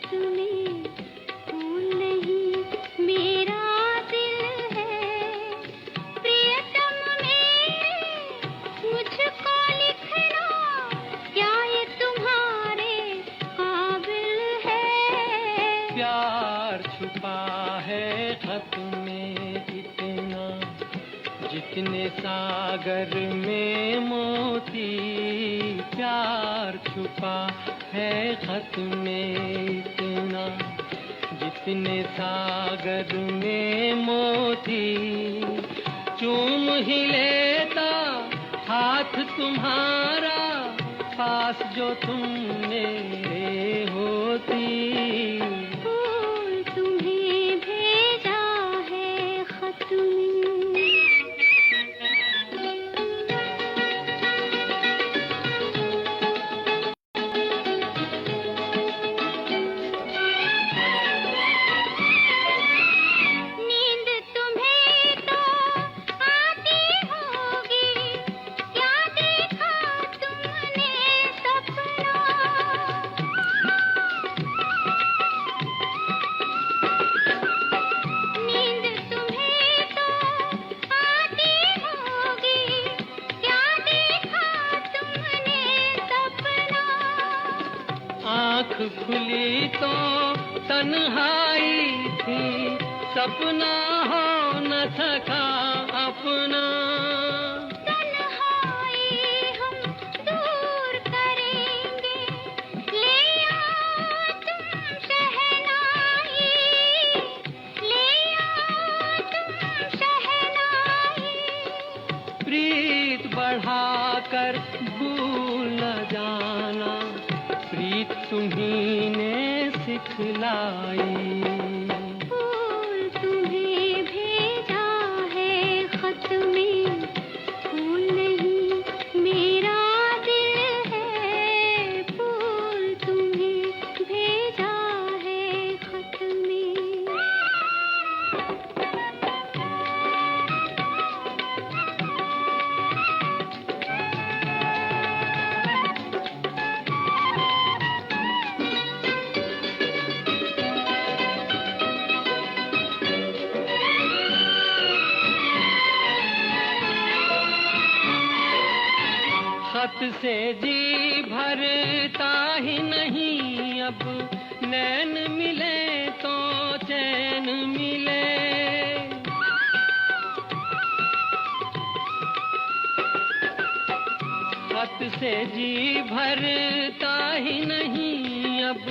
खत में फूल नहीं मेरा दिल है। प्रियतम मेरे मुझको लिखना, क्या ये तुम्हारे काबिल है? प्यार छुपा है खत में इतना, जितने सागर में मोती। प्यार छुपा है खत में इतना, जितने सागर में मोती। चूम ही लेता हाथ तुम्हारा, पास जो तुम मेरे होती। फूल तुम्हें भेजा है खत में। नींद तुम्हें तो आती होगी, क्या देखा तुमने सपना? नींद तुम्हें तो आती होगी, क्या देखा तुमने सपना? आँख खुली तो तन्हाई थी, सपना हो न सका अपना। तन्हाई हम दूर करेंगे, ले आओ तुम शहनाई, ले आओ तुम शहनाई। प्रीत बढ़ाकर भूल न जाना, प्रीत तुम्ही ने सिखलाई। फूल तुम्हें भेजा है खत में, फूल नहीं मेरा दिल है। फूल तुम्हें भेजा है खत में। खत से जी भरता ही नहीं, अब नैन मिले तो चैन मिले। खत से जी भरता ही नहीं, अब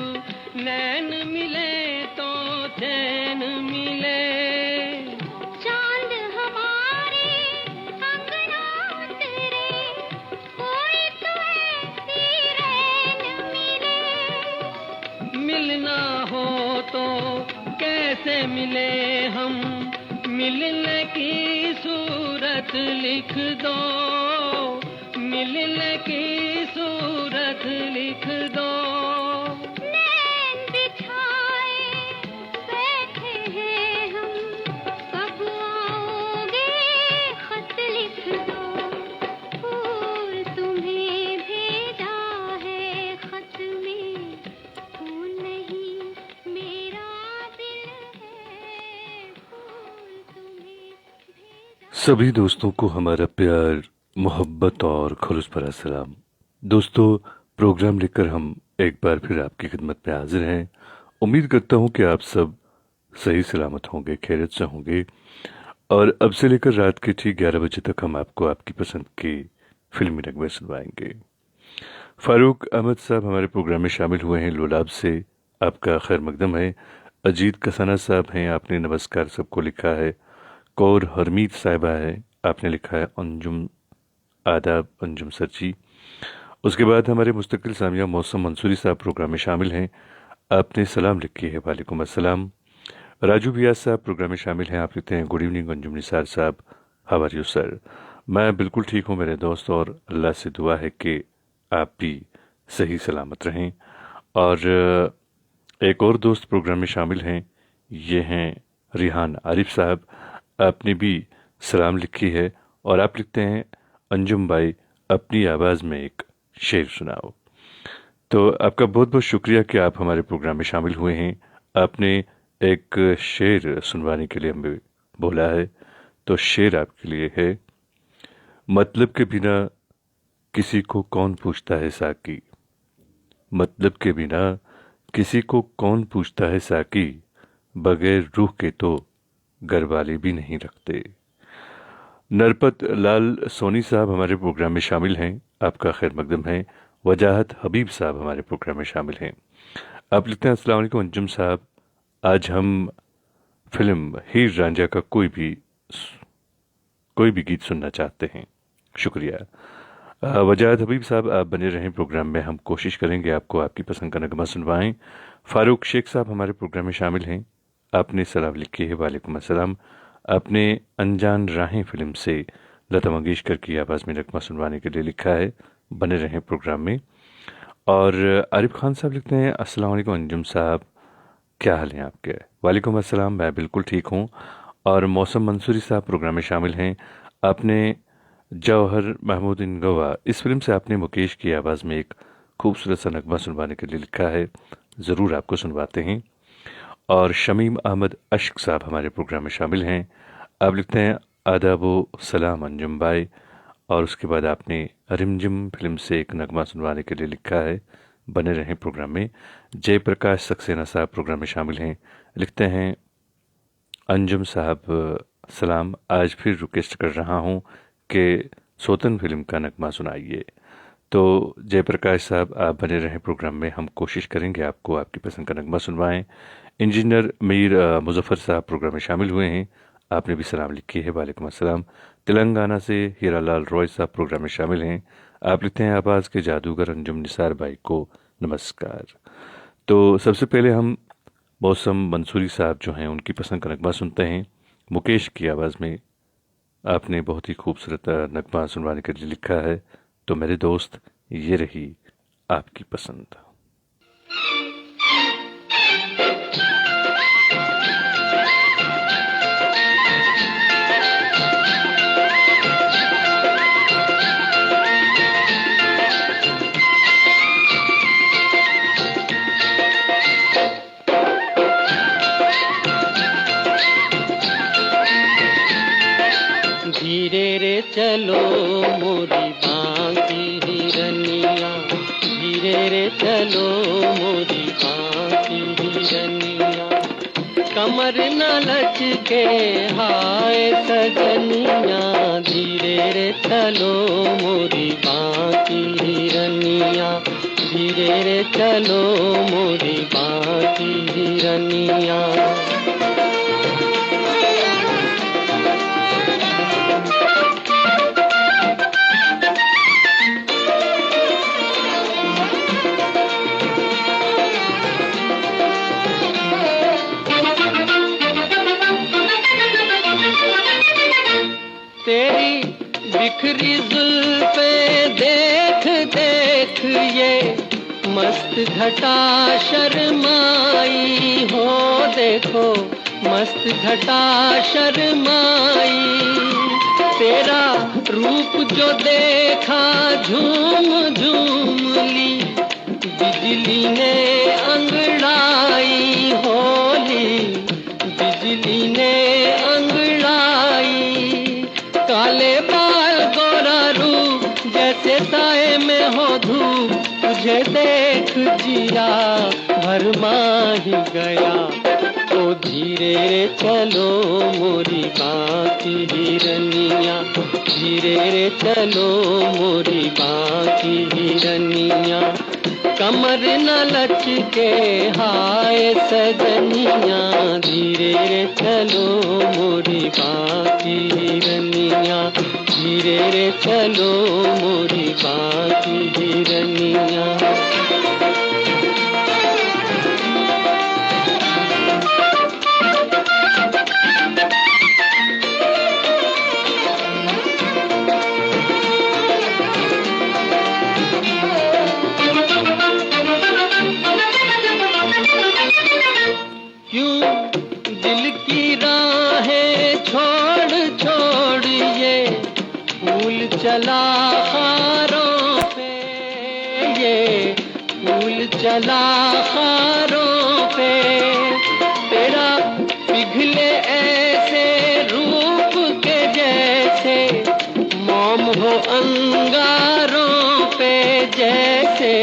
नैन मिले तो चैन मिले। चांद हमारे अंगना उतरे, कोई तो ऐसी रैन मिले। मिलना हो तो कैसे मिले हम, मिलने की सूरत लिख दो। मिलने की सूरत लिख दो। नैन बिछाए बैठे हैं हम, कब आओगे खत लिख दो। फूल तुम्हें भेजा है खत में, फूल नहीं मेरा दिल है। फूल तुम्हें भेजा। सभी दोस्तों को हमारा प्यार, मोहब्बत और खुलूस भरा सलाम। दोस्तों, प्रोग्राम लेकर हम एक बार फिर आपकी खिदमत में हाजिर हैं। उम्मीद करता हूं कि आप सब सही सलामत होंगे, खैरियत से होंगे। और अब से लेकर रात के ठीक 11 बजे तक हम आपको आपकी पसंद की फिल्मी नगमे सुनवाएंगे। फारूक अहमद साहब हमारे प्रोग्राम में शामिल हुए हैं लोलाब से, आपका खैर मकदम है। अजीत कसाना साहब हैं, आपने नमस्कार सबको लिखा है। कौर हरमीत साहिबा है, आपने लिखा है अंजुम आदाब अंजुम सर जी। उसके बाद हमारे मुस्तकिल सामिया मौसम मंसूरी साहब प्रोग्राम में शामिल हैं, आपने सलाम लिखी है, वालेकुम अस्सलाम। राजू बियास साहब प्रोग्राम में शामिल हैं, आप लिखते हैं गुड इवनिंग अंजुम निसार साहब, हाउ आर यू सर। मैं बिल्कुल ठीक हूँ मेरे दोस्त, और अल्लाह से दुआ है कि आप भी सही सलामत रहें। और एक और दोस्त प्रोग्राम में शामिल हैं, ये हैं रिहान आरिफ साहब, आपने भी सलाम लिखी है और आप लिखते हैं अंजुम भाई अपनी आवाज़ में एक शेर सुनाओ। तो आपका बहुत बहुत शुक्रिया कि आप हमारे प्रोग्राम में शामिल हुए हैं। आपने एक शेर सुनवाने के लिए हमें बोला है, तो शेर आपके लिए है। मतलब के बिना किसी को कौन पूछता है साकी, मतलब के बिना किसी को कौन पूछता है साकी, बगैर रूह के तो घर वाले भी नहीं रखते। नरपत लाल सोनी साहब हमारे प्रोग्राम में शामिल हैं, आपका खैर मकदम है। वजाहत हबीब साहब हमारे प्रोग्राम में शामिल हैं। आप लिखते हैं, अस्सलाम वालेकुम अंजुम साहब, आज हम फिल्म हीर रांझा का कोई भी गीत सुनना चाहते हैं। शुक्रिया। वजाहत हबीब साहब, आप बने रहें प्रोग्राम में, हम कोशिश करेंगे आपको आपकी पसंद का नगमा सुनवाएं। फारूक शेख साहब हमारे प्रोग्राम में शामिल हैं, आपने सलाम लिखी है, वालेकुम अस्सलाम। आपने अनजान राहें फिल्म से लता मंगेशकर की आवाज़ में नगमा सुनवाने के लिए लिखा है, बने रहें प्रोग्राम में। और आरिफ खान साहब लिखते हैं, अस्सलाम वालेकुम अंजुम साहब, क्या हाल है आपके? वालेकुम अस्सलाम, मैं बिल्कुल ठीक हूँ। और मौसम मंसूरी साहब प्रोग्राम में शामिल हैं, आपने जौहर महमूद इन गवा इस फिल्म से आपने मुकेश की आवाज़ में एक खूबसूरत सा नगमा सुनवाने के लिए लिखा है, ज़रूर आपको सुनवाते हैं। और शमीम अहमद अश्क साहब हमारे प्रोग्राम में शामिल हैं, आप लिखते हैं, आदाबो सलाम अंजुम भाई। और उसके बाद आपने रिमझिम फिल्म से एक नगमा सुनवाने के लिए लिखा है, बने रहें प्रोग्राम में। जयप्रकाश सक्सेना साहब प्रोग्राम में शामिल हैं, लिखते हैं, अंजुम साहब सलाम, आज फिर रिक्वेस्ट कर रहा हूँ कि सोतन फिल्म का नगमा सुनाइए। तो जयप्रकाश साहब, आप बने रहें प्रोग्राम में, हम कोशिश करेंगे आपको आपकी पसंद का नगमा सुनवाएं। इंजीनियर मीर मुजफ्फर साहब प्रोग्राम में शामिल हुए हैं, आपने भी सलाम लिखी है, वालेकुम अस्सलाम। तेलंगाना से हीरालाल रॉय साहब प्रोग्राम में शामिल हैं, आप लिखते हैं, आवाज़ के जादूगर अंजुम निसार भाई को नमस्कार। तो सबसे पहले हम मौसम मंसूरी साहब जो हैं उनकी पसंद का नगमा सुनते हैं, मुकेश की आवाज़ में। आपने बहुत ही खूबसूरत नगमा सुनवाने के लिए लिखा है, तो मेरे दोस्त, ये रही आपकी पसंद। धीरे रे चलो मोरी बांकी हिरनिया, धीरे रे चलो मोरी बांकी हिरनिया, कमर न लचके हाय सजनिया, धीरे रे चलो मोरी बांकी हिरनिया, धीरे रे चलो मोरी बांकी हिरनिया। तेरी बिखरी जुल्फे देख देख ये मस्त घटा शर्माई हो, देखो मस्त घटा शर्माई, तेरा रूप जो देखा झूम झूम ली, बिजली ने अंगड़ाई होली, बिजली ने अंगड़ाई, काले बाल गोरा रूप जैसे साए में हो धूप, तुझे देख जिया भरमा ही गया। ओ धीरे रे चलो मोरी बांकी हिरनिया, धीरे रे चलो मोरी बांकी हिरनिया, कमर न लचके हाय सजनिया, धीरे रे चलो मोरी बांकी हिरनिया, धीरे रे चलो मोरी बांकी हिरनिया। क्यों दिल की राहें छोड़ छोड़ ये फूल चला खारों पे, ये फूल जला खारों पे, तेरा पिघले ऐसे रूप के जैसे मोम हो अंगारों पे, जैसे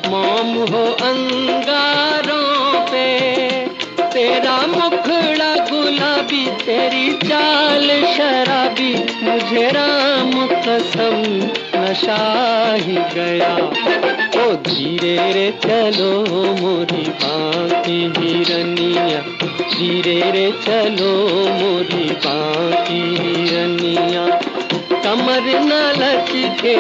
मोम हो अंगारों पे। तेरा मुखड़ा गुलाबी, तेरी चाल शराबी, मुझे राम कसम नशा ही गया। ओ धीरे रे चलो मोरी बांकी हिरनिया, धीरे रे चलो मोरी बांकी हिरनिया। कमर न लचके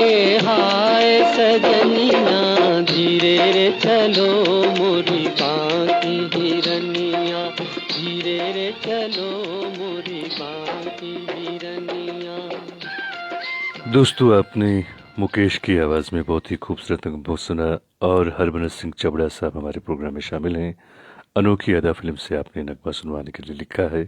हाय सजनिया, धीरे रे चलो मोरी बांकी हिरनिया, धीरे रे चलो मोरी बांकी हिरनिया। दोस्तों, आपने मुकेश की आवाज़ में बहुत ही खूबसूरत नगमा सुना और हरभजन सिंह चबड़ा साहब हमारे प्रोग्राम में शामिल हैं। अनोखी अदा फिल्म से आपने नगमा सुनवाने के लिए लिखा है।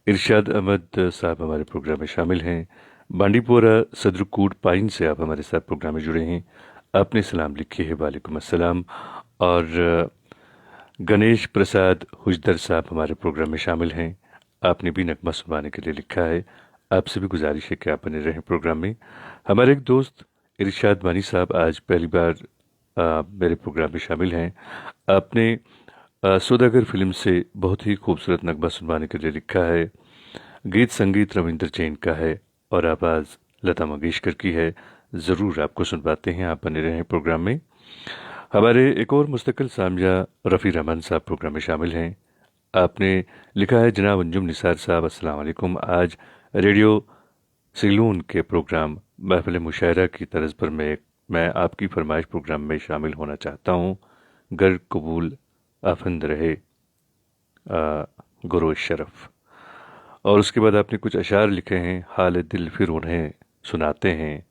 इरशाद अहमद साहब हमारे प्रोग्राम में शामिल हैं। बांडीपोरा सदरकूट पाइन से आप हमारे साथ प्रोग्राम में जुड़े हैं। आपने सलाम लिखी है, वालेकुम अस्सलाम। और गणेश प्रसाद हुजदर साहब हमारे प्रोग्राम में शामिल हैं। आपने भी नगमा सुनवाने के लिए लिखा है। आपसे भी गुजारिश है कि आप बने रहें प्रोग्राम में। हमारे एक दोस्त इरशाद वानी साहब आज पहली बार मेरे प्रोग्राम में शामिल हैं। आपने सौदागर फिल्म से बहुत ही खूबसूरत नगमा सुनवाने के लिए लिखा है। गीत संगीत रविंद्र जैन का है और आवाज़ लता मंगेशकर की है। ज़रूर आपको सुनवाते हैं, आप बने रहें प्रोग्राम में। हमारे एक और मुस्तकिल सामजा रफ़ी रहमान साहब प्रोग्राम में शामिल हैं। आपने लिखा है, जनाब अंजुम निसार साहब अस्सलाम वालेकुम। आज रेडियो सिलोन के प्रोग्राम महफिल मुशायरा की तर्ज पर मैं आपकी फरमाइश प्रोग्राम में शामिल होना चाहता हूँ। गर कबूल आफंद रहे गुरो शरफ। और उसके बाद आपने कुछ अशार लिखे हैं। हाल दिल फिर उन्हें सुनाते हैं,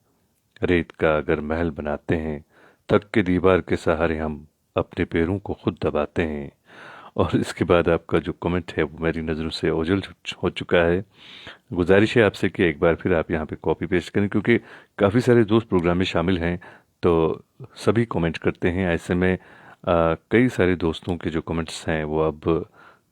रेत का अगर महल बनाते हैं, तक के दीवार के सहारे हम अपने पैरों को खुद दबाते हैं। और इसके बाद आपका जो कमेंट है वो मेरी नज़रों से ओझल हो चुका है। गुजारिश है आपसे कि एक बार फिर आप यहाँ पे कॉपी पेस्ट करें, क्योंकि काफ़ी सारे दोस्त प्रोग्राम में शामिल हैं तो सभी कमेंट करते हैं। ऐसे में कई सारे दोस्तों के जो कमेंट्स हैं वो अब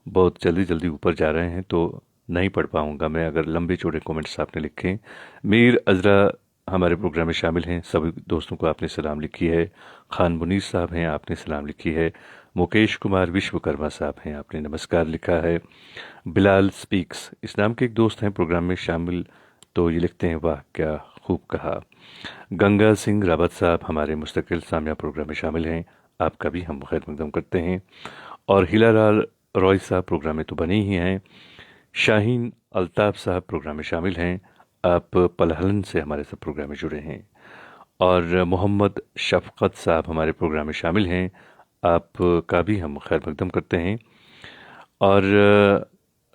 बहुत जल्दी जल्दी ऊपर जा रहे हैं, तो नहीं पढ़ पाऊँगा मैं अगर लंबे चौड़े कमेंट्स आपने लिखे। मीर अजरा हमारे प्रोग्राम में शामिल हैं। सभी दोस्तों को आपने सलाम लिखी है। खान मुनीर साहब हैं, आपने सलाम लिखी है। मुकेश कुमार विश्वकर्मा साहब हैं, आपने नमस्कार लिखा है। बिलाल स्पीक्स इस नाम के एक दोस्त हैं प्रोग्राम में शामिल, तो ये लिखते हैं, वाह क्या खूब कहा। गंगा सिंह रावत साहब हमारे मुस्तकिल सामिया प्रोग्राम में शामिल हैं, आपका भी हम खैर मकदम करते हैं। और हिलालाल रॉय साहब प्रोग्राम में तो बने ही हैं। शाहीन अल्ताफ़ साहब प्रोग्राम में शामिल हैं, आप पलहलन से हमारे साथ प्रोग्राम में जुड़े हैं। और मोहम्मद शफकत साहब हमारे प्रोग्राम में शामिल हैं, आपका भी हम खैर मकदम करते हैं। और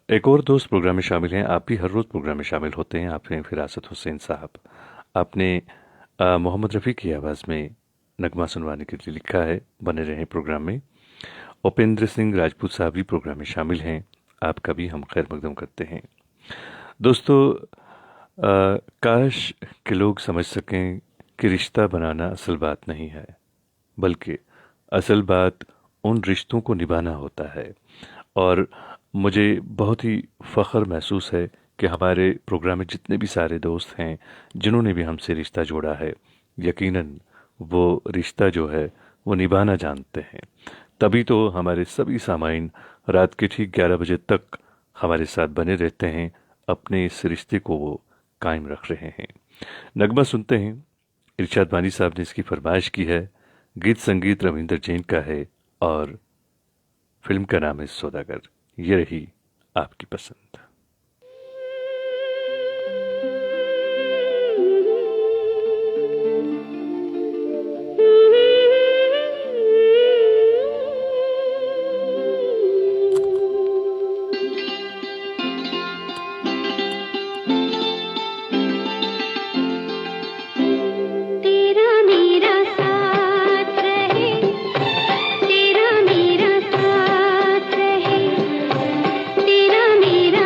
एक और दोस्त प्रोग्राम में शामिल हैं, आप भी हर रोज़ प्रोग्राम में शामिल होते हैं, आपने फिरासत हुसैन साहब। आपने मोहम्मद रफ़ी की आवाज़ में नगमा सुनवाने के लिए लिखा है, बने रहें प्रोग्राम में। उपेंद्र सिंह राजपूत साहब भी प्रोग्राम में शामिल हैं, आपका भी हम खैर मकदम करते हैं। दोस्तों, काश के लोग समझ सकें कि रिश्ता बनाना असल बात नहीं है, बल्कि असल बात उन रिश्तों को निभाना होता है। और मुझे बहुत ही फ़ख्र महसूस है कि हमारे प्रोग्राम में जितने भी सारे दोस्त हैं जिन्होंने भी हमसे रिश्ता जोड़ा है, यकीनन वो रिश्ता जो है वो निभाना जानते हैं। तभी तो हमारे सभी सामाइन रात के ठीक 11 बजे तक हमारे साथ बने रहते हैं, अपने इस रिश्ते को वो कायम रख रहे हैं। नगमा सुनते हैं। इरशाद वानी साहब ने इसकी फरमाइश की है। गीत संगीत रविंद्र जैन का है और फिल्म का नाम है सौदागर। ये रही आपकी पसंद। तेरा मेरा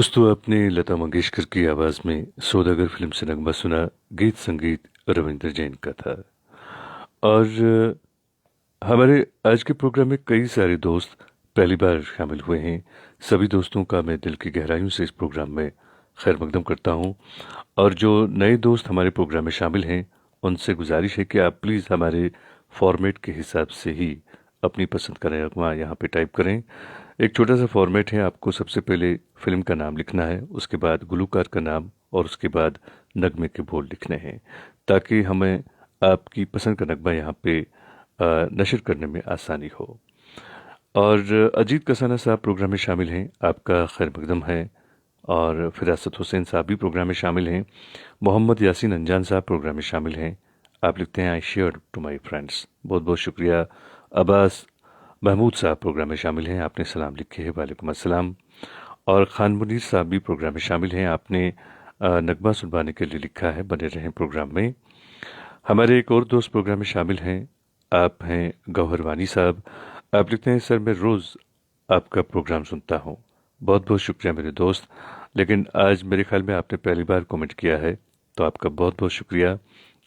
दोस्तों, आपने लता मंगेशकर की आवाज में सौदागर फिल्म से नगमा सुना। गीत संगीत रविंद्र जैन का था। और हमारे आज के प्रोग्राम में कई सारे दोस्त पहली बार शामिल हुए हैं। सभी दोस्तों का मैं दिल की गहराइयों से इस प्रोग्राम में खैर मकदम करता हूं। और जो नए दोस्त हमारे प्रोग्राम में शामिल हैं, उनसे गुजारिश है कि आप प्लीज़ हमारे फॉर्मेट के हिसाब से ही अपनी पसंद का नगमा यहाँ पे टाइप करें। एक छोटा सा फॉर्मेट है। आपको सबसे पहले फिल्म का नाम लिखना है, उसके बाद गुलूकार का नाम और उसके बाद नगमे के बोल लिखने हैं, ताकि हमें आपकी पसंद का नगमा यहाँ पे नशर करने में आसानी हो। और अजीत कसाना साहब प्रोग्राम में शामिल हैं, आपका खैर मकदम है। और फिरासत हुसैन साहब भी प्रोग्राम में शामिल हैं। मोहम्मद यासीन अंजान साहब प्रोग्राम में शामिल हैं। आप लिखते हैं I share to my friends, बहुत बहुत शुक्रिया। अब्बास महमूद साहब प्रोग्राम में शामिल हैं, आपने सलाम लिखे हैं, वालेकुम अस्सलाम। और खान मुनीर साहब भी प्रोग्राम में शामिल हैं, आपने नगमा सुनवाने के लिए लिखा है, बने रहें प्रोग्राम में। हमारे एक और दोस्त प्रोग्राम में शामिल हैं, आप हैं गौहर वानी साहब। आप लिखते हैं सर मैं रोज़ आपका प्रोग्राम सुनता हूँ। बहुत बहुत शुक्रिया मेरे दोस्त, लेकिन आज मेरे ख्याल में आपने पहली बार कमेंट किया है, तो आपका बहुत बहुत शुक्रिया।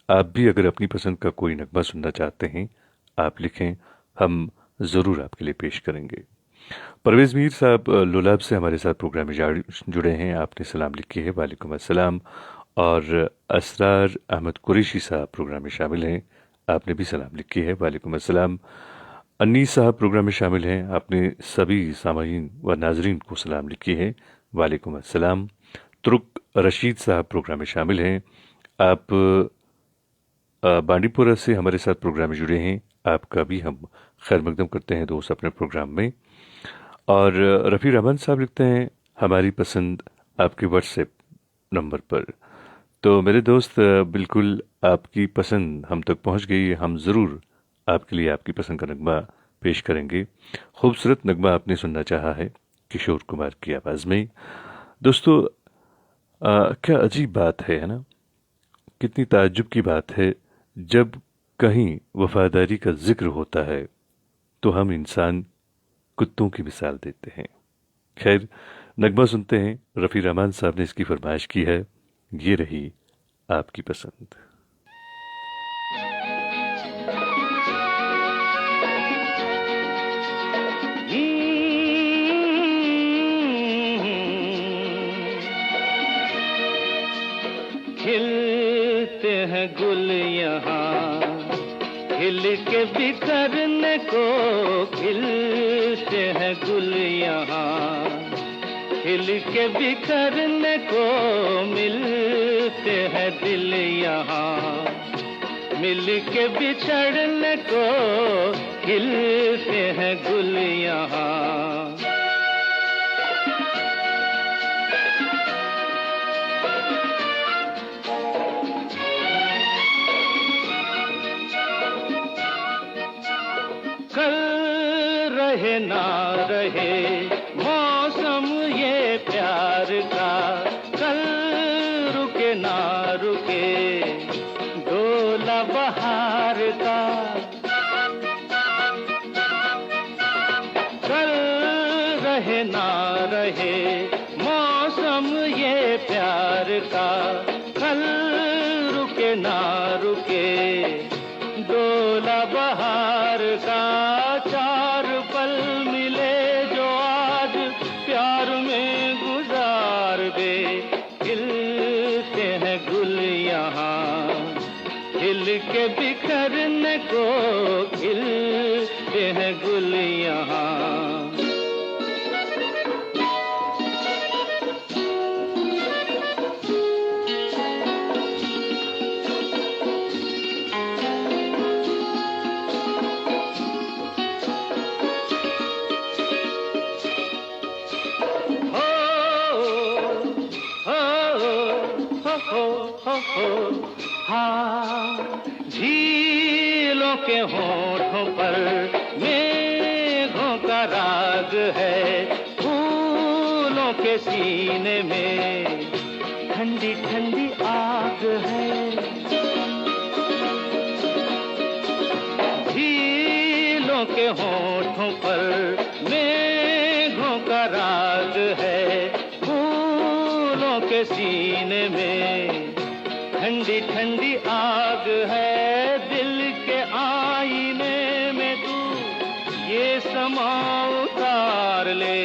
आप भी अगर अपनी पसंद का कोई नगमा सुनना चाहते हैं, आप लिखें, हम ज़रूर आपके लिए पेश करेंगे। परवेज़ मीर साहब लोलाब से हमारे साथ प्रोग्राम में जुड़े हैं, आपने सलाम लिखी है, वालेकुम अस्सलाम। और असरार अहमद कुरैशी साहब प्रोग्राम में शामिल हैं, आपने भी सलाम लिखी है, वालेकुम अस्सलाम। अन्नीस साहब प्रोग्राम में शामिल हैं, आपने सभी सामाईन व नाजरीन को सलाम लिखी है, वालेकुम अस्सलाम। तुर्क रशीद साहब प्रोग्राम में शामिल हैं, आप बांडीपुरा से हमारे साथ प्रोग्राम में जुड़े हैं, आपका भी हम खैर मकदम करते हैं दोस्त अपने प्रोग्राम में। और रफ़ी रहमान साहब लिखते हैं हमारी पसंद आपके व्हाट्सएप नंबर पर। तो मेरे दोस्त, बिल्कुल आपकी पसंद हम तक पहुंच गई। हम ज़रूर आपके लिए आपकी पसंद का नगमा पेश करेंगे। खूबसूरत नगमा आपने सुनना चाहा है किशोर कुमार की आवाज़ में। दोस्तों, क्या अजीब बात है ना? कितनी ताज्जुब की बात है, जब कहीं वफादारी का जिक्र होता है तो हम इंसान कुत्तों की मिसाल देते हैं। खैर, नगमा सुनते हैं। रफ़ी रहमान साहब ने इसकी फरमाइश की है, ये रही आपकी पसंद। खिलते हैं गुल यहाँ खिल के बिखरने को, खिलते हैं गुल यहाँ खिल के बिखरने को, मिलते हैं दिल यहाँ मिल के बिछड़ने को, खिलते हैं गुल यहाँ। कल रहे ना रहे मौसम ये प्यार का, कल रुके ना रुके डोला बहार का, कल रहे ना रहे मौसम ये प्यार का, कल रुके ना रुके डोला बहार का। चार पल मिले जो आज प्यार में गुजार दे, खिलते हैं गुल यहाँ खिल के बिखरने को, खिलते हैं गुल यहाँ। हाँ, झीलों के होठों पर मेघों का राग है, फूलों के सीने में ठंडी ठंडी आग है। झीलों के होठों पर मेघों का राग है, के सीने में ठंडी ठंडी आग है, दिल के आईने में तू ये समा उतार ले।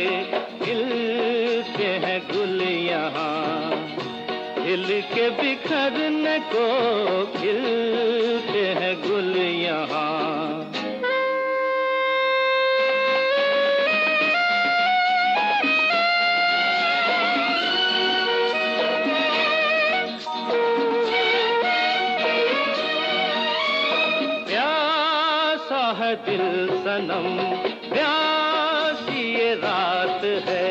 खिलते हैं गुल यहाँ, खिल के बिखरने को खिलते हैं गुल यहाँ। दिल सनम प्यासी ये रात है,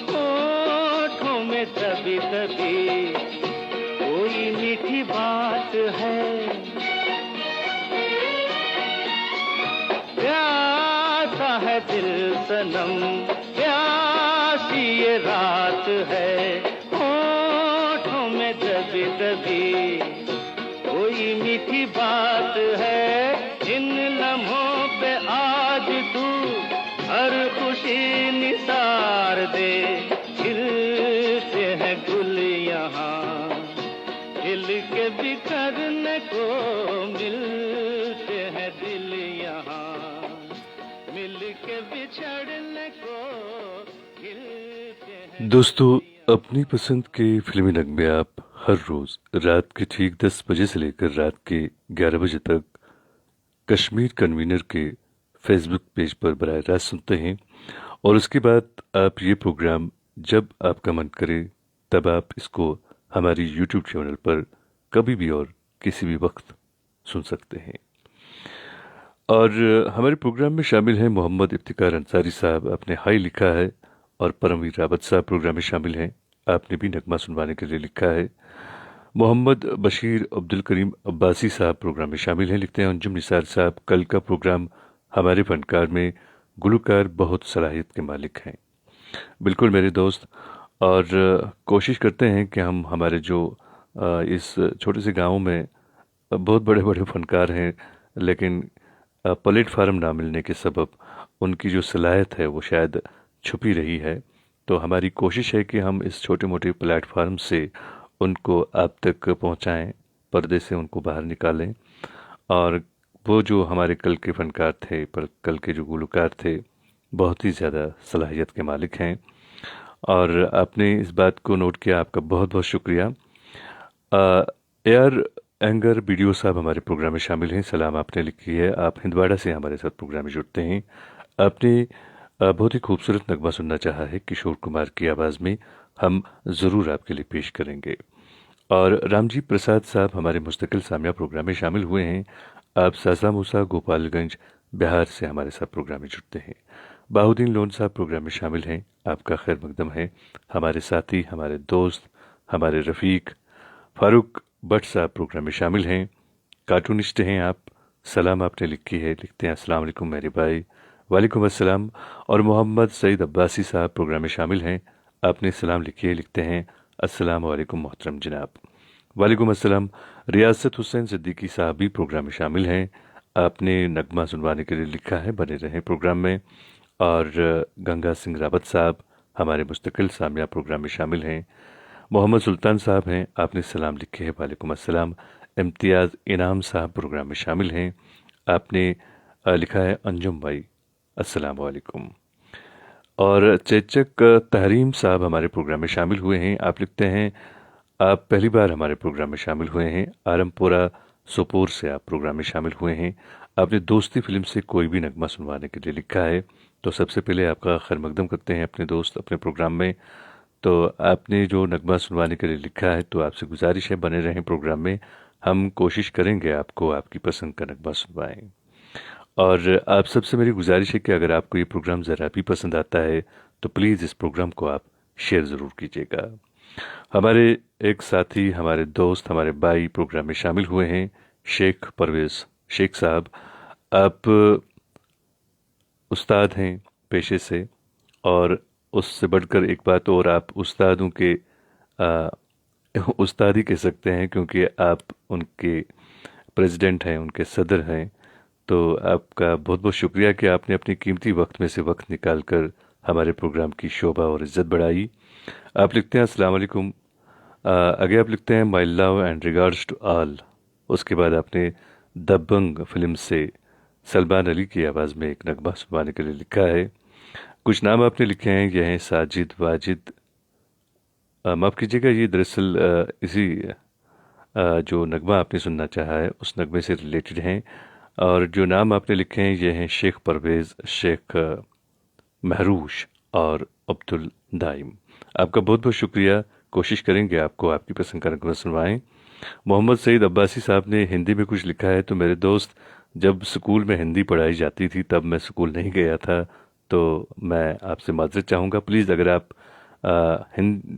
होठों में दबी दबी कोई मीठी बात है। प्यासा है दिल सनम प्यासी ये रात है, होठों में दबी दबी कोई मीठी बात है। इन लम्हों पे आज तू हर खुशी निसार दे। खिलते हैं गुल यहाँ, खिल के बिखरने को मिलते हैं दिल यहाँ, मिल के बिछड़ने को खिलते हैं। दोस्तों, अपनी पसंद के फिल्मी नगमे आप हर रोज रात के ठीक 10 बजे से लेकर रात के 11 बजे तक कश्मीर कन्वीनर के फेसबुक पेज पर बराह रास्त सुनते हैं, और उसके बाद आप ये प्रोग्राम जब आपका मन करे तब आप इसको हमारी यूट्यूब चैनल पर कभी भी और किसी भी वक्त सुन सकते हैं। और हमारे प्रोग्राम में शामिल हैं मोहम्मद इफ्तिकार अंसारी साहब, आपने हाई लिखा है, और परमवीर रावत साहब प्रोग्राम में शामिल हैं, आपने भी नगमा सुनवाने के लिए लिखा है। मोहम्मद बशीर अब्दुल करीम अब्बासी साहब प्रोग्राम में शामिल हैं, लिखते हैं अंजुम निसार साहब, कल का प्रोग्राम हमारे फनकार में गुलकार बहुत सलाहियत के मालिक हैं। बिल्कुल मेरे दोस्त, और कोशिश करते हैं कि हम हमारे जो इस छोटे से गांव में बहुत बड़े बड़े फनकार हैं, लेकिन प्लेटफार्म ना मिलने के सबब उनकी जो सलाहियत है वो शायद छुपी रही है। तो हमारी कोशिश है कि हम इस छोटे मोटे प्लेटफार्म से उनको आप तक पहुंचाएं, पर्दे से उनको बाहर निकालें, और वो जो हमारे कल के फनकार थे, पर कल के जो गुलकार थे, बहुत ही ज़्यादा सलाहियत के मालिक हैं। और आपने इस बात को नोट किया, आपका बहुत बहुत शुक्रिया। एयर एंगर वीडियो साहब हमारे प्रोग्राम में शामिल हैं, सलाम आपने लिखी है, आप हिंदवाड़ा से हमारे साथ प्रोग्राम में जुड़ते हैं। आपने बहुत ही खूबसूरत नगमा सुनना चाहा है, किशोर कुमार की आवाज़ में, हम ज़रूर आपके लिए पेश करेंगे। और रामजी प्रसाद साहब हमारे मुस्तकिल सामिया प्रोग्राम में शामिल हुए हैं, आप सासा मूसा गोपालगंज बिहार से हमारे साथ प्रोग्राम में जुड़ते हैं। बाहुद्दीन लोन साहब प्रोग्राम में शामिल हैं, आपका खैर मकदम है। हमारे साथी, हमारे दोस्त, हमारे रफ़ीक फारूक भट्ट साहब प्रोग्राम में शामिल हैं, कार्टूनिस्ट हैं आप, सलाम आपने लिखी है, लिखते हैं अस्सलाम वालेकुम मेरे भाई। वालेकुम अस्सलाम। और मोहम्मद सईद अब्बासी साहब प्रोग्राम में शामिल हैं, आपने सलाम लिखी है, लिखते हैं अस्सलाम वालेकुम मोहतरम जनाब। वालेकुम अस्सलाम। रियासत हुसैन सिद्दीकी साहब भी प्रोग्राम में शामिल हैं, आपने नगमा सुनवाने के लिए लिखा है, बने रहें प्रोग्राम में। और गंगा सिंह रावत साहब हमारे मुस्तकिल सामिया प्रोग्राम में शामिल हैं। मोहम्मद सुल्तान साहब हैं, आपने सलाम लिखे हैं, वालेकुम अस्सलाम। इम्तियाज़ इनाम साहब प्रोग्राम में शामिल हैं, आपने लिखा है अंजुम भाई अस्सलाम वालेकुम। और चेचक तहरीम साहब हमारे प्रोग्राम में शामिल हुए हैं, आप लिखते हैं आप पहली बार हमारे प्रोग्राम में शामिल हुए हैं, आरमपुरा सोपोर से आप प्रोग्राम में शामिल हुए हैं, आपने दोस्ती फिल्म से कोई भी नगमा सुनवाने के लिए लिखा है। तो सबसे पहले आपका खैर मकदम करते हैं अपने दोस्त अपने प्रोग्राम में। तो आपने जो नगमा सुनवाने के लिए लिखा है, तो आपसे गुजारिश है बने रहें प्रोग्राम में, हम कोशिश करेंगे आपको आपकी पसंद का नगमा सुनवाएं। और आप सबसे मेरी गुजारिश है कि अगर आपको ये प्रोग्राम ज़रा भी पसंद आता है तो प्लीज़ इस प्रोग्राम को आप शेयर ज़रूर कीजिएगा। हमारे एक साथी, हमारे दोस्त, हमारे भाई प्रोग्राम में शामिल हुए हैं, शेख परवेज़ शेख साहब। आप उस्ताद हैं पेशे से, और उससे बढ़कर एक बात और, आप उस्तादों के उस्ताद ही कह सकते हैं, क्योंकि आप उनके प्रेसिडेंट हैं, उनके सदर हैं। तो आपका बहुत बहुत शुक्रिया कि आपने अपनी कीमती वक्त में से वक्त निकाल कर हमारे प्रोग्राम की शोभा और इज़्ज़त बढ़ाई। आप लिखते हैं अस्सलाम वालेकुम आगे आप लिखते हैं my love and regards to all. उसके बाद आपने दबंग फिल्म से सलमान अली की आवाज़ में एक नगमा सुनवाने के लिए लिखा है। कुछ नाम आपने लिखे हैं, ये हैं साजिद, वाजिद। माफ़ कीजिएगा, ये दरअसल इसी जो नगमा आपने सुनना चाहा है उस नगमे से रिलेटेड हैं। और जो नाम आपने लिखे हैं ये हैं शेख परवेज़, शेख महरूश और अब्दुल दाइम। आपका बहुत बहुत शुक्रिया। कोशिश करेंगे आपको आपकी पसंद का नगमा सुनवाएं। मोहम्मद सईद अब्बासी साहब ने हिंदी में कुछ लिखा है। तो मेरे दोस्त, जब स्कूल में हिंदी पढ़ाई जाती थी तब मैं स्कूल नहीं गया था, तो मैं आपसे माजरत चाहूँगा। प्लीज़ अगर आप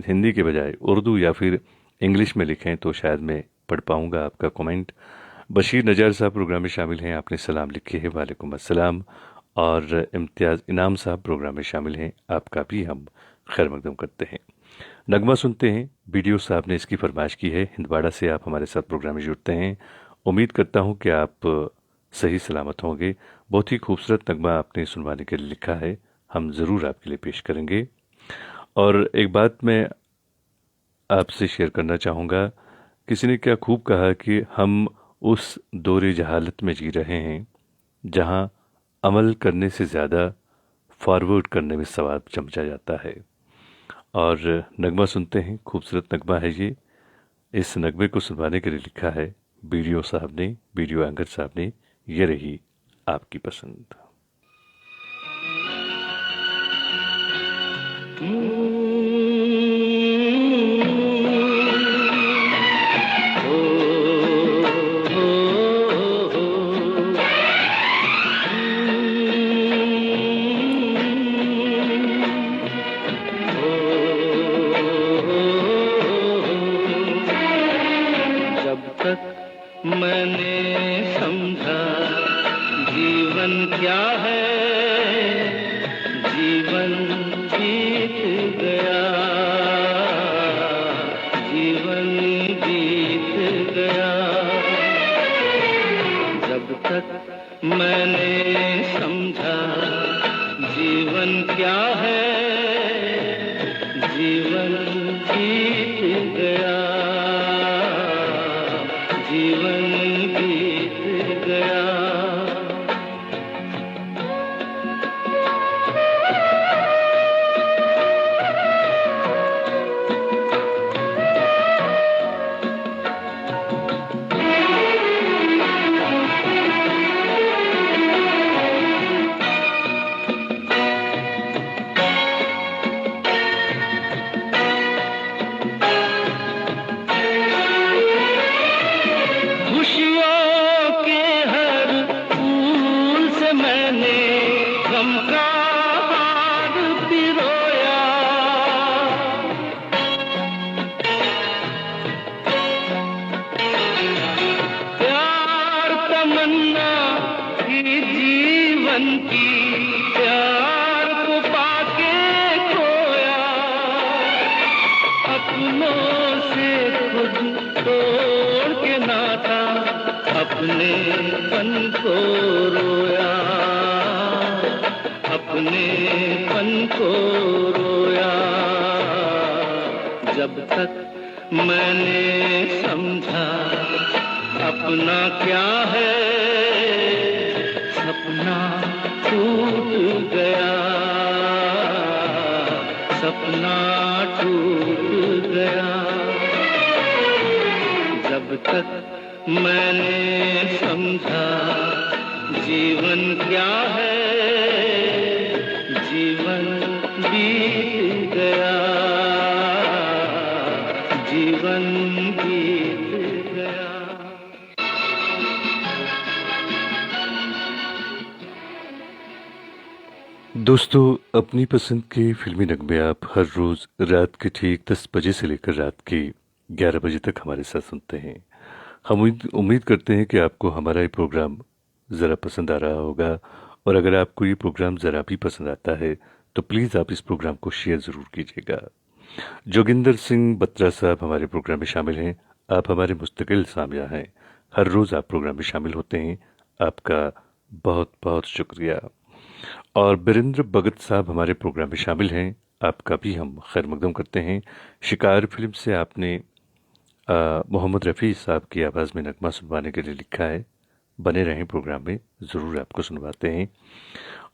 हिंदी के बजाय उर्दू या फिर इंग्लिश में लिखें तो शायद मैं पढ़ पाऊँगा आपका कमेंट। बशीर नज़ार साहब प्रोग्राम में शामिल हैं, आपने सलाम लिखे है, वालेकुम अस्सलाम। और इम्तियाज़ इनाम साहब प्रोग्राम में शामिल हैं, आपका भी हम खैर मकदम करते हैं। नगमा सुनते हैं। वीडियो साहब ने इसकी फरमाइश की है, हिंदवाड़ा से आप हमारे साथ प्रोग्राम में जुड़ते हैं। उम्मीद करता हूं कि आप सही सलामत होंगे। बहुत ही खूबसूरत नगमा आपने सुनवाने के लिए लिखा है, हम ज़रूर आपके लिए पेश करेंगे। और एक बात मैं आपसे शेयर करना चाहूँगा। किसी ने क्या खूब कहा कि हम उस दौरे जहालत में जी रहे हैं जहाँ अमल करने से ज़्यादा फॉरवर्ड करने में सवाब समझा जाता है। और नगमा सुनते हैं, खूबसूरत नगमा है ये। इस नगमे को सुनवाने के लिए लिखा है वीडियो साहब ने, वीडियो एंकर साहब ने। ये रही आपकी पसंद। मैंने समझा जीवन क्या है, जीवन बीत गया, जीवन बीत गया। जब तक मैंने समझा जीवन क्या है, जीवन बीत गया, जीवन बीत गया। प्यार को पाके खोया, अपनों से खुद तोड़ के नाता, अपने पन को रोया, अपने पन को रोया। जब तक मैंने समझा अपना क्या है, सपना टूट गया, सपना टूट गया। जब तक मैंने समझा जीवन क्या है, जीवन बीत गया, जीवन बीत गया। दोस्तों, अपनी पसंद के फिल्मी नगमे आप हर रोज़ रात के ठीक 10 बजे से लेकर रात के 11 बजे तक हमारे साथ सुनते हैं। हम उम्मीद करते हैं कि आपको हमारा ये प्रोग्राम ज़रा पसंद आ रहा होगा। और अगर आपको ये प्रोग्राम ज़रा भी पसंद आता है तो प्लीज़ आप इस प्रोग्राम को शेयर ज़रूर कीजिएगा। जोगिंदर सिंह बत्रा साहब हमारे प्रोग्राम में शामिल हैं। आप हमारे मुस्तकिल सामिया हैं, हर रोज़ आप प्रोग्राम में शामिल होते हैं, आपका बहुत बहुत शुक्रिया। और बिरेंद्र भगत साहब हमारे प्रोग्राम में शामिल हैं, आपका भी हम खैर मकदम करते हैं। शिकार फिल्म से आपने मोहम्मद रफ़ी साहब की आवाज़ में नगमा सुनवाने के लिए लिखा है। बने रहें प्रोग्राम में, ज़रूर आपको सुनवाते हैं।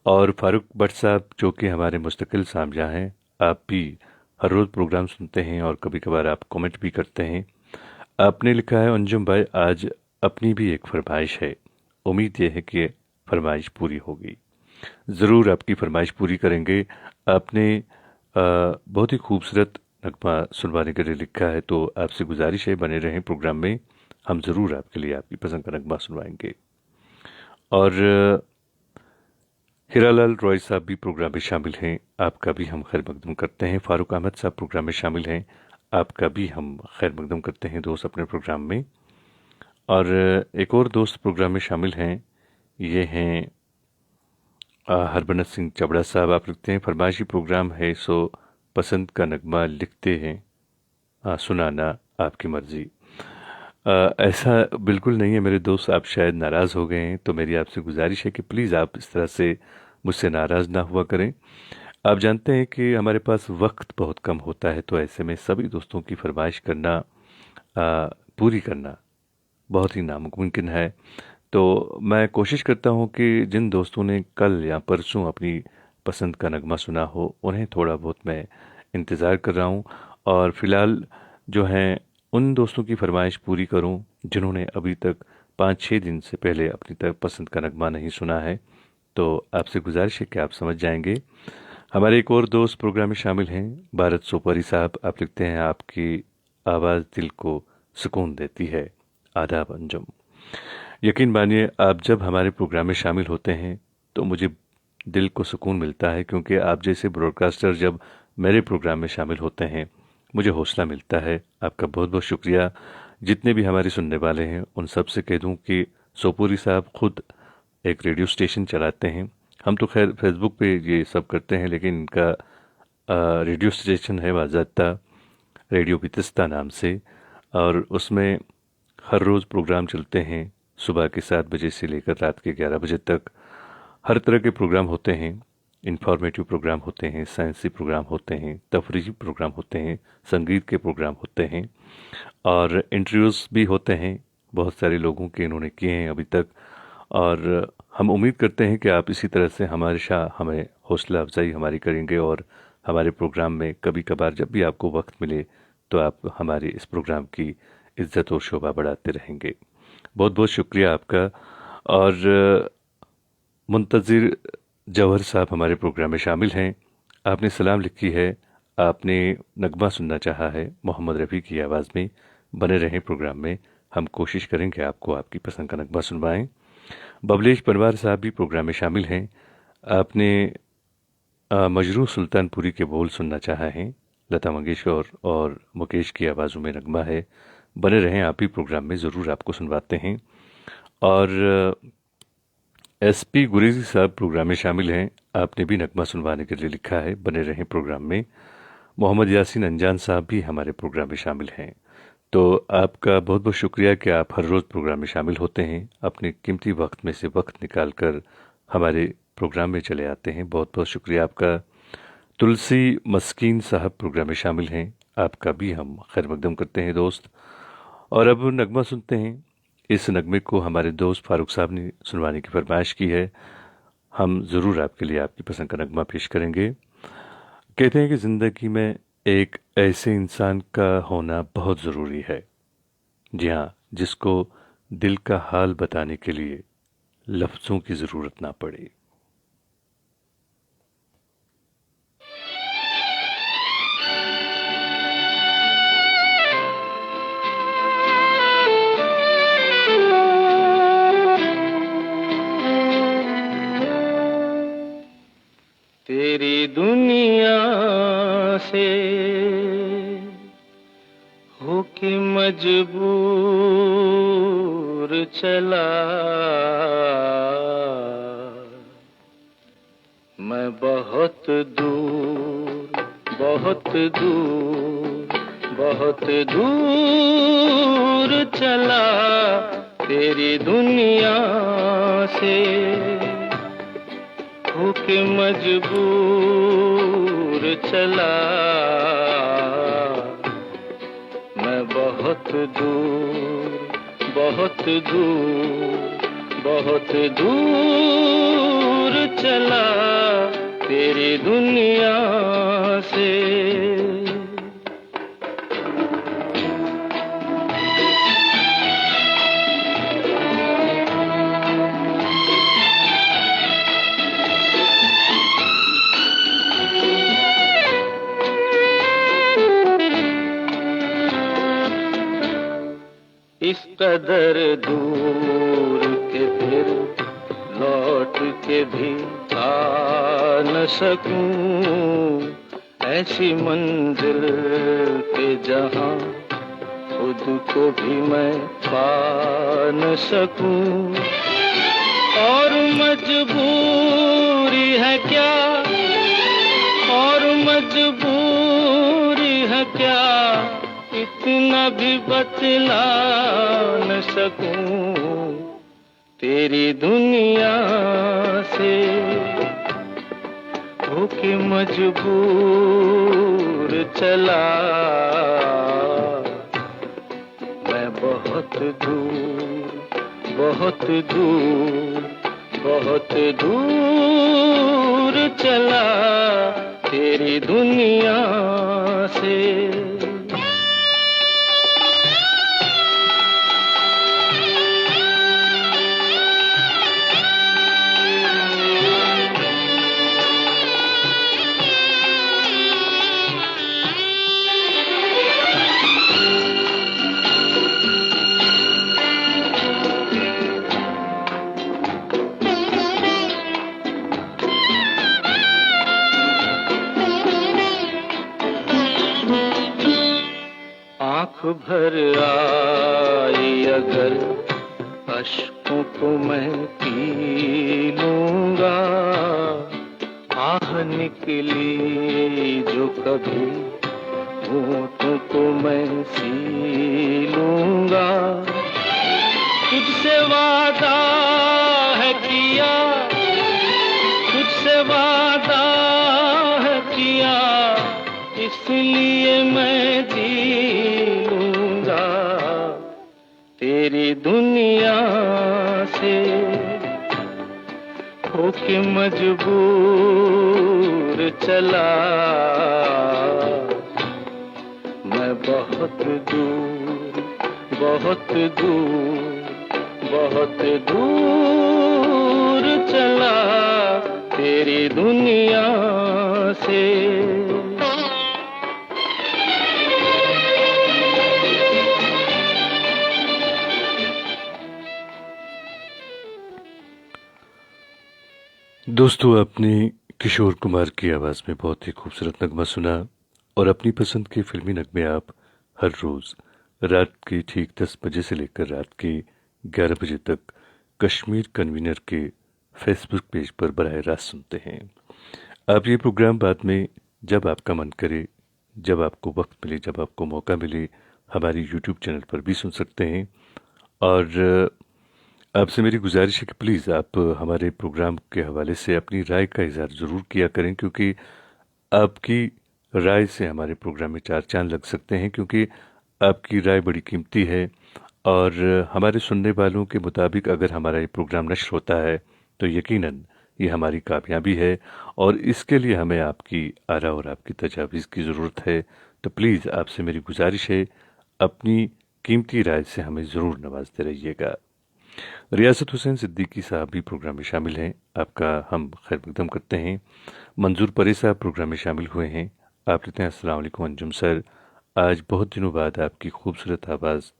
और फारूक भट्ट साहब जो कि हमारे मुस्तकिल सामजा हैं, आप भी हर रोज़ प्रोग्राम सुनते हैं और कभी कभार आप कमेंट भी करते हैं। आपने लिखा है, अंजुम भाई आज अपनी भी एक फरमाइश है, उम्मीद यह है कि फरमाइश पूरी होगी। ज़रूर आपकी फरमाइश पूरी करेंगे। आपने बहुत ही खूबसूरत नगमा सुनवाने के लिए लिखा है, तो आपसे गुजारिश है बने रहें प्रोग्राम में, हम ज़रूर आपके लिए आपकी पसंद का नगमा सुनवाएंगे। और हीरालाल रॉय साहब भी प्रोग्राम में शामिल हैं, आपका भी हम खैर मकदम करते हैं। फारूक अहमद साहब प्रोग्राम में शामिल हैं, आपका भी हम खैर मकदम करते हैं दोस्त अपने प्रोग्राम में। और एक और दोस्त प्रोग्राम में शामिल हैं, ये हैं हरबनत सिंह चबड़ा साहब। आप लिखते हैं, फरमाइशी प्रोग्राम है सो पसंद का नगमा लिखते हैं, सुनाना आपकी मर्ज़ी। ऐसा बिल्कुल नहीं है मेरे दोस्त, आप शायद नाराज़ हो गए हैं, तो मेरी आपसे गुजारिश है कि प्लीज़ आप इस तरह से मुझसे नाराज़ ना हुआ करें। आप जानते हैं कि हमारे पास वक्त बहुत कम होता है, तो ऐसे में सभी दोस्तों की फरमाइश करना, पूरी करना बहुत ही नामुमकिन है। तो मैं कोशिश करता हूँ कि जिन दोस्तों ने कल या परसों अपनी पसंद का नगमा सुना हो, उन्हें थोड़ा बहुत मैं इंतज़ार कर रहा हूँ। और फ़िलहाल जो हैं उन दोस्तों की फरमाइश पूरी करूं जिन्होंने अभी तक 5-6 दिन से पहले अपनी तक पसंद का नगमा नहीं सुना है। तो आपसे गुजारिश है कि आप समझ जाएंगे। हमारे एक और दोस्त प्रोग्राम में शामिल हैं, भारत सोपारी साहब। आप लिखते हैं, आपकी आवाज़ दिल को सुकून देती है, आदाब अंजुम। यकीन मानिए, आप जब हमारे प्रोग्राम में शामिल होते हैं तो मुझे दिल को सुकून मिलता है, क्योंकि आप जैसे ब्रॉडकास्टर जब मेरे प्रोग्राम में शामिल होते हैं मुझे हौसला मिलता है। आपका बहुत बहुत शुक्रिया। जितने भी हमारे सुनने वाले हैं उन सब से कह दूं कि सोपूरी साहब खुद एक रेडियो स्टेशन चलाते हैं। हम तो खैर फेसबुक पे ये सब करते हैं, लेकिन इनका रेडियो स्टेशन है बाज़ाब्ता रेडियो बितिस्ता नाम से, और उसमें हर रोज़ प्रोग्राम चलते हैं। सुबह के 7 बजे से लेकर रात के 11 बजे तक हर तरह के प्रोग्राम होते हैं। इंफॉर्मेटिव प्रोग्राम होते हैं, साइंसी प्रोग्राम होते हैं, तफरीही प्रोग्राम होते हैं, संगीत के प्रोग्राम होते हैं, और इंटरव्यूज़ भी होते हैं। बहुत सारे लोगों के इन्होंने किए हैं अभी तक, और हम उम्मीद करते हैं कि आप इसी तरह से हमें हौसला अफजाई हमारी करेंगे, और हमारे प्रोग्राम में कभी कभार जब भी आपको वक्त मिले तो आप हमारे इस प्रोग्राम की इज्जत और शोभा बढ़ाते रहेंगे। बहुत बहुत शुक्रिया आपका। और मुंतज़िर जौहर साहब हमारे प्रोग्राम में शामिल हैं। आपने सलाम लिखी है, आपने नगमा सुनना चाहा है मोहम्मद रफ़ी की आवाज़ में। बने रहें प्रोग्राम में, हम कोशिश करेंगे आपको आपकी पसंद का नगमा सुनवाएं। बबलेश परवार साहब भी प्रोग्राम में शामिल हैं। आपने मजरू सुल्तानपुरी के बोल सुनना चाहा है। लता मंगेशकर और मुकेश की आवाज़ों में नगमा है। बने रहें, आप भी प्रोग्राम में, ज़रूर आपको सुनवाते हैं। और SP गुरेजी साहब प्रोग्राम में शामिल हैं। आपने भी नगमा सुनवाने के लिए लिखा है, बने रहें प्रोग्राम में। मोहम्मद यासीन अनजान साहब भी हमारे प्रोग्राम में शामिल हैं। तो आपका बहुत बहुत शुक्रिया कि आप हर रोज़ प्रोग्राम में शामिल होते हैं, अपने कीमती वक्त में से वक्त निकाल कर हमारे प्रोग्राम में चले आते हैं। बहुत बहुत शुक्रिया आपका। तुलसी मस्कीन साहब प्रोग्राम में शामिल हैं, आपका भी हम खैर मकदम करते हैं दोस्त। और अब नगमा सुनते हैं। इस नगमे को हमारे दोस्त फारूक साहब ने सुनवाने की फरमाइश की है, हम ज़रूर आपके लिए आपकी पसंद का नगमा पेश करेंगे। कहते हैं कि ज़िंदगी में एक ऐसे इंसान का होना बहुत ज़रूरी है, जी हाँ, जिसको दिल का हाल बताने के लिए लफ्ज़ों की ज़रूरत ना पड़े। तेरी दुनिया से होके मजबूर चला, मैं बहुत दूर बहुत दूर बहुत दूर चला, तेरी दुनिया से होके मजबूर चला, मैं बहुत दूर, बहुत दूर, बहुत दूर चला तेरी दुनिया से। इस कदर दूर के फिर लौट के भी आ न सकूं, ऐसी मंजिल के जहां खुद को भी मैं पा न सकूं। और मजबूरी है क्या, और मजबूरी है क्या, इतना भी बतला न सकूं तेरी दुनिया से। होके मजबूर चला मैं बहुत दूर, बहुत दूर, बहुत दूर चला तेरी दुनिया से। आँख भर आई अगर अश्कों को मैं पी लूंगा, आह निकली जो कभी होठों को मैं सी लूंगा। तुझसे वादा है किया, तुझसे वादा है किया, इसलिए मैं जी लूंगा तेरी दुनिया से। होके मजबूर चला मैं बहुत दूर, बहुत दूर, बहुत दूर चला तेरी दुनिया से। दोस्तों, आपने किशोर कुमार की आवाज़ में बहुत ही खूबसूरत नगमा सुना और अपनी पसंद के फिल्मी नगमे आप हर रोज़ रात के ठीक 10 बजे से लेकर रात के 11 बजे तक कश्मीर कन्वीनर के फेसबुक पेज पर बराह रास्त सुनते हैं। आप ये प्रोग्राम बाद में जब आपका मन करे, जब आपको वक्त मिले, जब आपको मौका मिले, हमारी यूट्यूब चैनल पर भी सुन सकते हैं। और आपसे मेरी गुजारिश है कि प्लीज़ आप हमारे प्रोग्राम के हवाले से अपनी राय का इज़हार ज़रूर किया करें, क्योंकि आपकी राय से हमारे प्रोग्राम में चार चांद लग सकते हैं, क्योंकि आपकी राय बड़ी कीमती है। और हमारे सुनने वालों के मुताबिक अगर हमारा ये प्रोग्राम नश्र होता है तो यकीनन ये हमारी कामयाबी है, और इसके लिए हमें आपकी आरा और आपकी तजावीज़ की ज़रूरत है। तो प्लीज़ आपसे मेरी गुजारिश है, अपनी कीमती राय से हमें ज़रूर नवाजते रहिएगा। रियासत हुसैन सिद्दीकी साहब भी प्रोग्राम में शामिल हैं, आपका हम खैर मकदम करते हैं। मंजूर परे साहब प्रोग्राम में शामिल हुए हैं। आप कहते हैं अस्सलाम वालेकुम अंजुम सर, आज बहुत दिनों बाद आपकी खूबसूरत आवाज़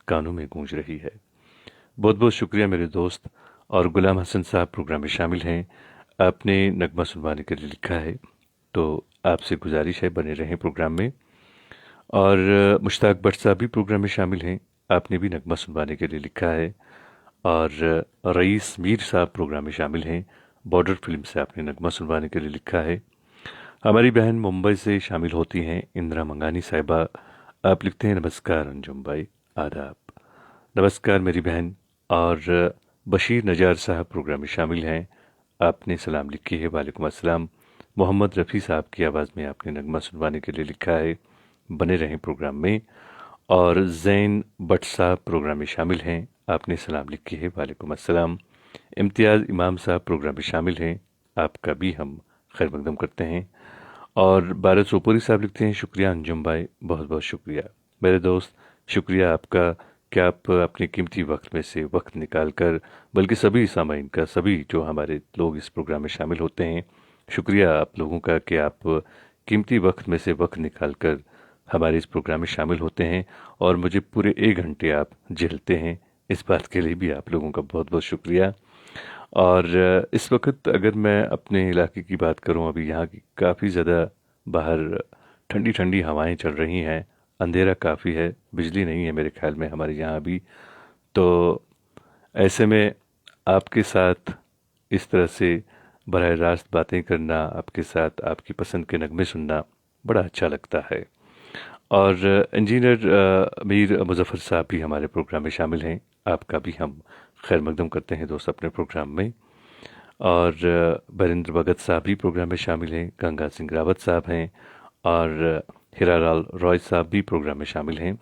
कानों में गूंज रही है। बहुत बहुत शुक्रिया मेरे दोस्त। और गुलाम हसन साहब प्रोग्राम में शामिल हैं, आपने नगमा सुनवाने के लिए लिखा है, तो आपसे गुजारिश है बने रहें प्रोग्राम में। और मुश्ताक भट्ट साहब भी प्रोग्राम में शामिल हैं, आपने भी नगमा सुनवाने के लिए लिखा है। और रईस मीर साहब प्रोग्राम में शामिल हैं, बॉर्डर फिल्म से आपने नगमा सुनवाने के लिए लिखा है। हमारी बहन मुंबई से शामिल होती हैं इंदिरा मंगानी साहिबा, आप लिखते हैं नमस्कार अंजुम भाई, आदाब। नमस्कार मेरी बहन। और बशीर नजार साहब प्रोग्राम में शामिल हैं, आपने सलाम लिखी है, वालेकुम अस्सलाम। मोहम्मद रफ़ी साहब की आवाज़ में आपने नगमा सुनवाने के लिए लिखा है, बने रहें प्रोग्राम में। और जैन भट्ट साहब प्रोग्राम में शामिल हैं, आपने सलाम लिखी है, वालेकुम अस्सलाम। इम्तियाज़ इमाम साहब प्रोग्राम में शामिल हैं, आपका भी हम खैर मकदम करते हैं। और भारत सोपोरी साहब लिखते हैं, शुक्रिया अंजुम भाई, बहुत बहुत शुक्रिया मेरे दोस्त, शुक्रिया आपका कि आप अपने कीमती वक्त में से वक्त निकाल कर, बल्कि सभी सामाइन का, सभी जो हमारे लोग इस प्रोग्राम में शामिल होते हैं, शुक्रिया आप लोगों का कि आप कीमती वक्त में से वक्त निकाल कर हमारे इस प्रोग्राम में शामिल होते हैं और मुझे पूरे 1 घंटे आप झेलते हैं। इस बात के लिए भी आप लोगों का बहुत बहुत शुक्रिया। और इस वक्त अगर मैं अपने इलाके की बात करूं, अभी यहाँ की काफ़ी ज़्यादा बाहर ठंडी ठंडी हवाएं चल रही हैं, अंधेरा काफ़ी है, बिजली नहीं है मेरे ख्याल में हमारे यहाँ अभी। तो ऐसे में आपके साथ इस तरह से बराह रास्त बातें करना, आपके साथ आपकी पसंद के नगमे सुनना बड़ा अच्छा लगता है। और इंजीनियर मीर मुजफ़्फ़र साहब भी हमारे प्रोग्राम में शामिल हैं, आपका भी हम खैर मकदम करते हैं दोस्त अपने प्रोग्राम में। और बरिंद्र भगत साहब भी प्रोग्राम में शामिल हैं, गंगा सिंह रावत साहब हैं और हिरालाल रॉय साहब भी प्रोग्राम में शामिल हैं।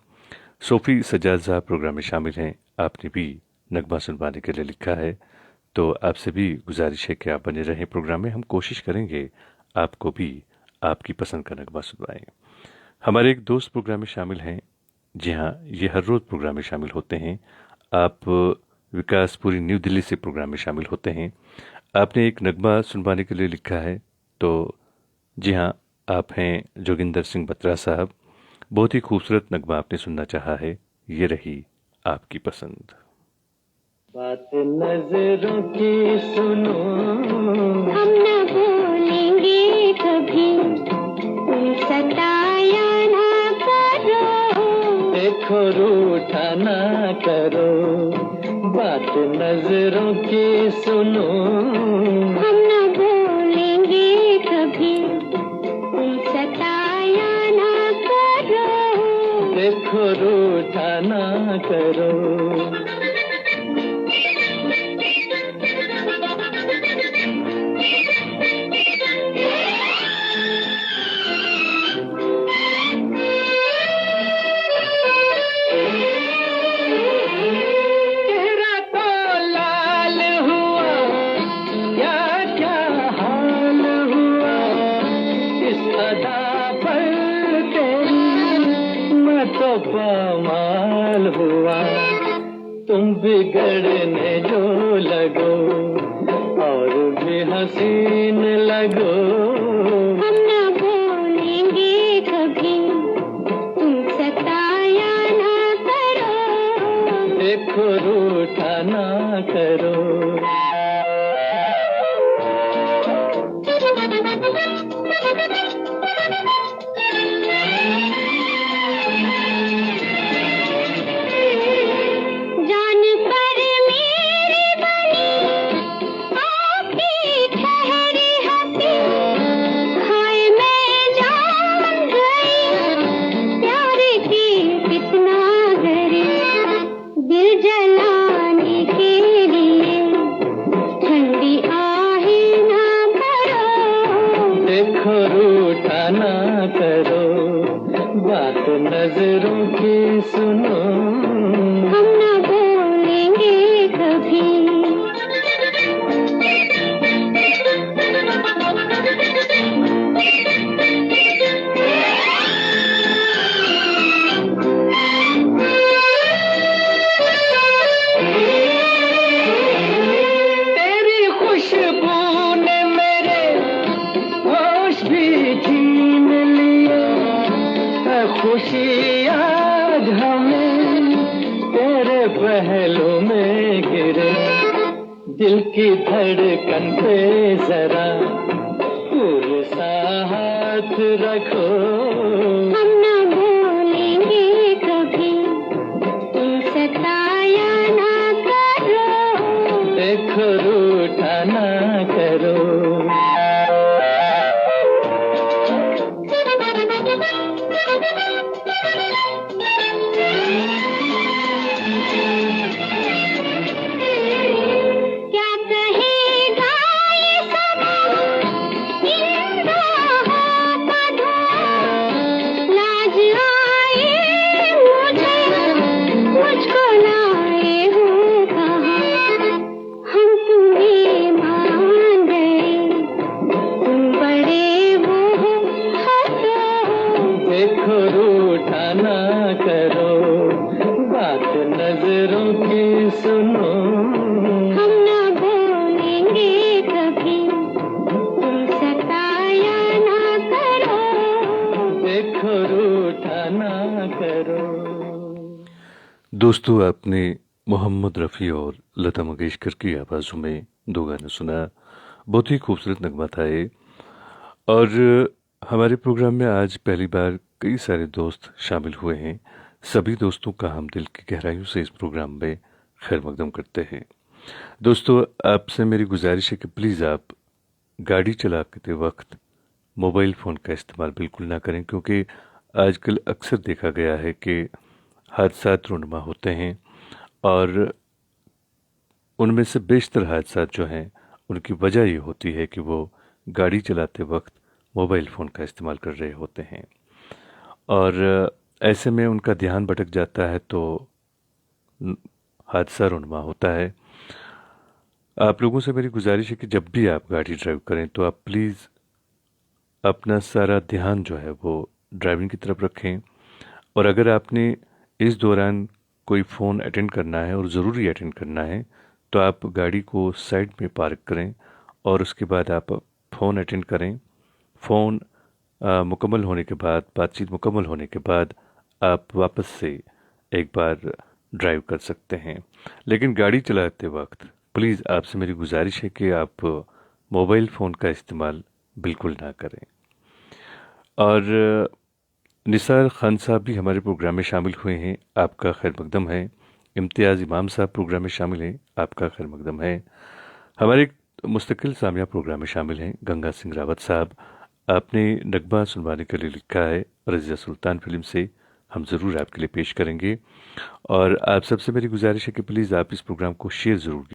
सोफ़ी सज्जाद साहब प्रोग्राम में शामिल हैं, आपने भी नगमा सुनवाने के लिए लिखा है, तो आपसे भी गुजारिश है कि आप बने रहें प्रोग्राम में, हम कोशिश करेंगे आपको भी आपकी पसंद का नगमा सुनवाएं। हमारे एक दोस्त प्रोग्राम में शामिल हैं, जी हाँ, ये हर रोज़ प्रोग्राम में शामिल होते हैं। आप विकासपुरी न्यू दिल्ली से प्रोग्राम में शामिल होते हैं। आपने एक नगमा सुनवाने के लिए लिखा है, तो जी हाँ, आप हैं जोगिंदर सिंह बत्रा साहब। बहुत ही खूबसूरत नगमा आपने सुनना चाहा है, ये रही आपकी पसंद। बात नजरों की सुनो, हम न बोलेंगे कभी, तुम सताया ना करो, देखो रूठा ना करो। बात नजरों की सुनो, हम न बोलेंगे कभी, तुम सताया ना करो, देखो रूठा ना करो। पामाल हुआ तुम बिगड़ने जो लगो और भी हसीन लगो। हम न बोलेंगे कभी, तुम सताया ना करो, देखो रूठा ना करो। नजरों की सुनो, हम न बोलेंगे कभी। तेरी खुशबू ने मेरे होश भी छीन लिए, खुशी आज हमें तेरे पहलू में गिरे। दिल की धड़कन पे जरा फूल सा हाथ रखो, हम न बोलेंगे कभी, तुम सताया ना करो, देखो रूठा ना करो। सुनो, हम न भूलेंगे कभी, तुम सताया ना करो, देखो रूठा ना करो। दोस्तों, आपने मोहम्मद रफ़ी और लता मंगेशकर की आवाज़ों में दो गाने सुना। बहुत ही खूबसूरत नगमा था ये। और हमारे प्रोग्राम में आज पहली बार कई सारे दोस्त शामिल हुए हैं। सभी दोस्तों का हम दिल की गहराइयों से इस प्रोग्राम में खैर मकदम करते हैं। दोस्तों, आपसे मेरी गुजारिश है कि प्लीज़ आप गाड़ी चलाते वक्त मोबाइल फ़ोन का इस्तेमाल बिल्कुल ना करें, क्योंकि आजकल अक्सर देखा गया है कि हादसा रुनमा होते हैं और उनमें से बेशतर हादसा जो हैं उनकी वजह ये होती है कि वो गाड़ी चलाते वक्त मोबाइल फ़ोन का इस्तेमाल कर रहे होते हैं और ऐसे में उनका ध्यान भटक जाता है तो हादसा रुनमा होता है। आप लोगों से मेरी गुजारिश है कि जब भी आप गाड़ी ड्राइव करें तो आप प्लीज़ अपना सारा ध्यान जो है वो ड्राइविंग की तरफ रखें। और अगर आपने इस दौरान कोई फ़ोन अटेंड करना है और ज़रूरी अटेंड करना है तो आप गाड़ी को साइड में पार्क करें और उसके बाद आप फ़ोन अटेंड करें। फ़ोन मुकम्मल होने के बाद, बातचीत मुकम्मल होने के बाद आप वापस से एक बार ड्राइव कर सकते हैं। लेकिन गाड़ी चलाते वक्त प्लीज़ आपसे मेरी गुजारिश है कि आप मोबाइल फ़ोन का इस्तेमाल बिल्कुल ना करें। और निसार खान साहब भी हमारे प्रोग्राम में शामिल हुए हैं, आपका खैर मकदम है। इम्तियाज़ इमाम साहब प्रोग्राम में शामिल हैं, आपका खैर मकदम है। हमारे मुस्तकिल सामिया प्रोग्राम में शामिल हैं गंगा सिंह रावत साहब। आपने नगमा सुनवाने के लिए लिखा है, रज़िया सुल्तान फिल्म से हम ज़रूर आपके लिए पेश करेंगे। और आप सबसे मेरी गुजारिश है कि प्लीज़ आप इस प्रोग्राम को शेयर ज़रूर